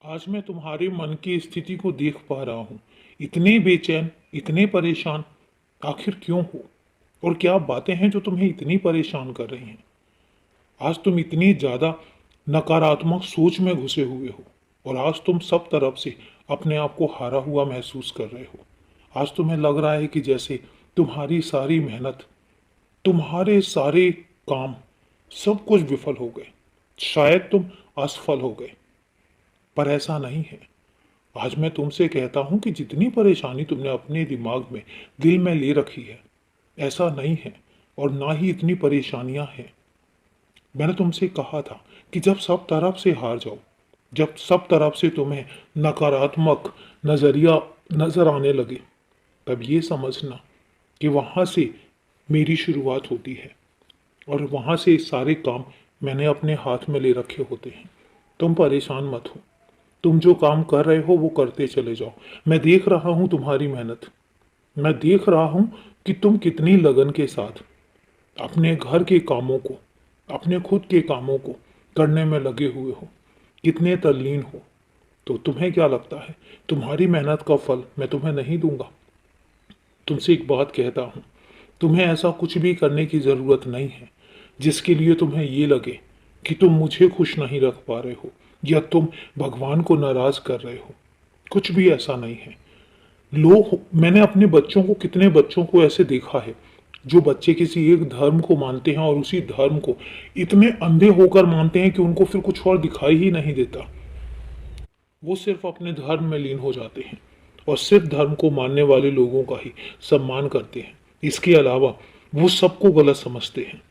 आज मैं तुम्हारे मन की स्थिति को देख पा रहा हूँ। इतने बेचैन, इतने परेशान, आखिर क्यों हो? और क्या बातें हैं जो तुम्हें इतनी परेशान कर रही हैं? आज तुम इतनी ज़्यादा नकारात्मक सोच में घुसे हुए हो और आज तुम सब तरफ से अपने आप को हारा हुआ महसूस कर रहे हो। आज तुम्हें लग रहा है कि जैसे तुम्हारी सारी मेहनत, तुम्हारे सारे काम, सब कुछ विफल हो गए। शायद तुम असफल हो गए, पर ऐसा नहीं है। आज मैं तुमसे कहता हूं कि जितनी परेशानी तुमने अपने दिमाग में, दिल में ले रखी है, ऐसा नहीं है और ना ही इतनी परेशानियां हैं। मैंने तुमसे कहा था कि जब सब तरफ से हार जाओ, जब सब तरफ से तुम्हें नकारात्मक नजरिया नजर आने लगे, तब ये समझना कि वहां से मेरी शुरुआत होती है और वहां से सारे काम मैंने अपने हाथ में ले रखे होते हैं। तुम परेशान मत हो। तुम जो काम कर रहे हो वो करते चले जाओ। मैं देख रहा हूं तुम्हारी मेहनत। मैं देख रहा हूं कि तुम कितनी लगन के साथ अपने घर के कामों को, अपने खुद के कामों को करने में लगे हुए हो, कितने तल्लीन हो। तो तुम्हें क्या लगता है तुम्हारी मेहनत का फल मैं तुम्हें नहीं दूंगा? तुमसे एक बात कहता हूं, तुम्हें ऐसा कुछ भी करने की जरूरत नहीं है जिसके लिए तुम्हें ये लगे कि तुम मुझे खुश नहीं रख पा रहे हो या तुम भगवान को नाराज कर रहे हो। कुछ भी ऐसा नहीं है। मैंने अपने बच्चों को, कितने बच्चों को ऐसे देखा है जो बच्चे किसी एक धर्म को मानते हैं और उसी धर्म को इतने अंधे होकर मानते हैं कि उनको फिर कुछ और दिखाई ही नहीं देता। वो सिर्फ अपने धर्म में लीन हो जाते हैं और सिर्फ धर्म को मानने वाले लोगों का ही सम्मान करते हैं। इसके अलावा वो सबको गलत समझते हैं।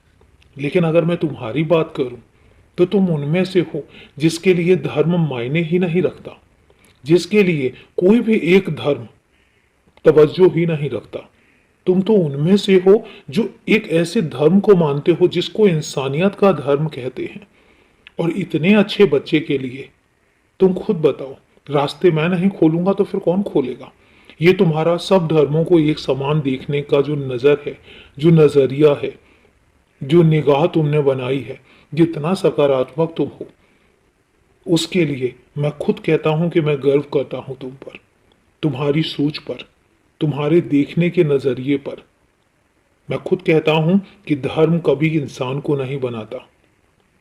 लेकिन अगर मैं तुम्हारी बात करूं तो तुम उनमें से हो जिसके लिए धर्म मायने ही नहीं रखता, जिसके लिए कोई भी एक धर्म तवज्जो ही नहीं रखता। तुम तो उनमें से हो जो एक ऐसे धर्म को मानते हो जिसको इंसानियत का धर्म कहते हैं। और इतने अच्छे बच्चे के लिए तुम खुद बताओ, रास्ते मैं नहीं खोलूंगा तो फिर कौन खोलेगा? ये तुम्हारा सब धर्मों को एक समान देखने का जो नजर है, जो नजरिया है, जो निगाह तुमने बनाई है, जितना सकारात्मक तुम हो, उसके लिए मैं खुद कहता हूं कि मैं गर्व करता हूं तुम पर, तुम्हारी सोच पर, तुम्हारे देखने के नजरिए पर। मैं खुद कहता हूं कि धर्म कभी इंसान को नहीं बनाता,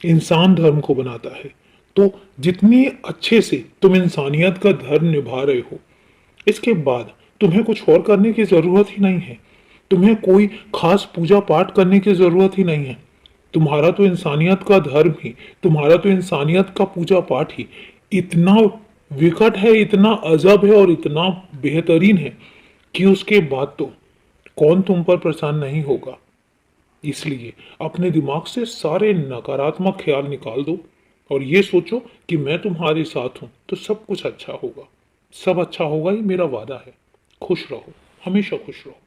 इंसान धर्म को बनाता है। तो जितनी अच्छे से तुम इंसानियत का धर्म निभा रहे हो, इसके बाद तुम्हें कुछ और करने की जरूरत ही नहीं है। तुम्हें कोई खास पूजा पाठ करने की जरूरत ही नहीं है। तुम्हारा तो इंसानियत का धर्म ही, तुम्हारा तो इंसानियत का पूजा पाठ ही इतना विकट है, इतना अजब है और इतना बेहतरीन है कि उसके बाद तो कौन तुम पर प्रसन्न नहीं होगा। इसलिए अपने दिमाग से सारे नकारात्मक ख्याल निकाल दो और ये सोचो कि मैं तुम्हारे साथ हूं तो सब कुछ अच्छा होगा। सब अच्छा होगा, ये मेरा वादा है। खुश रहो, हमेशा खुश रहो।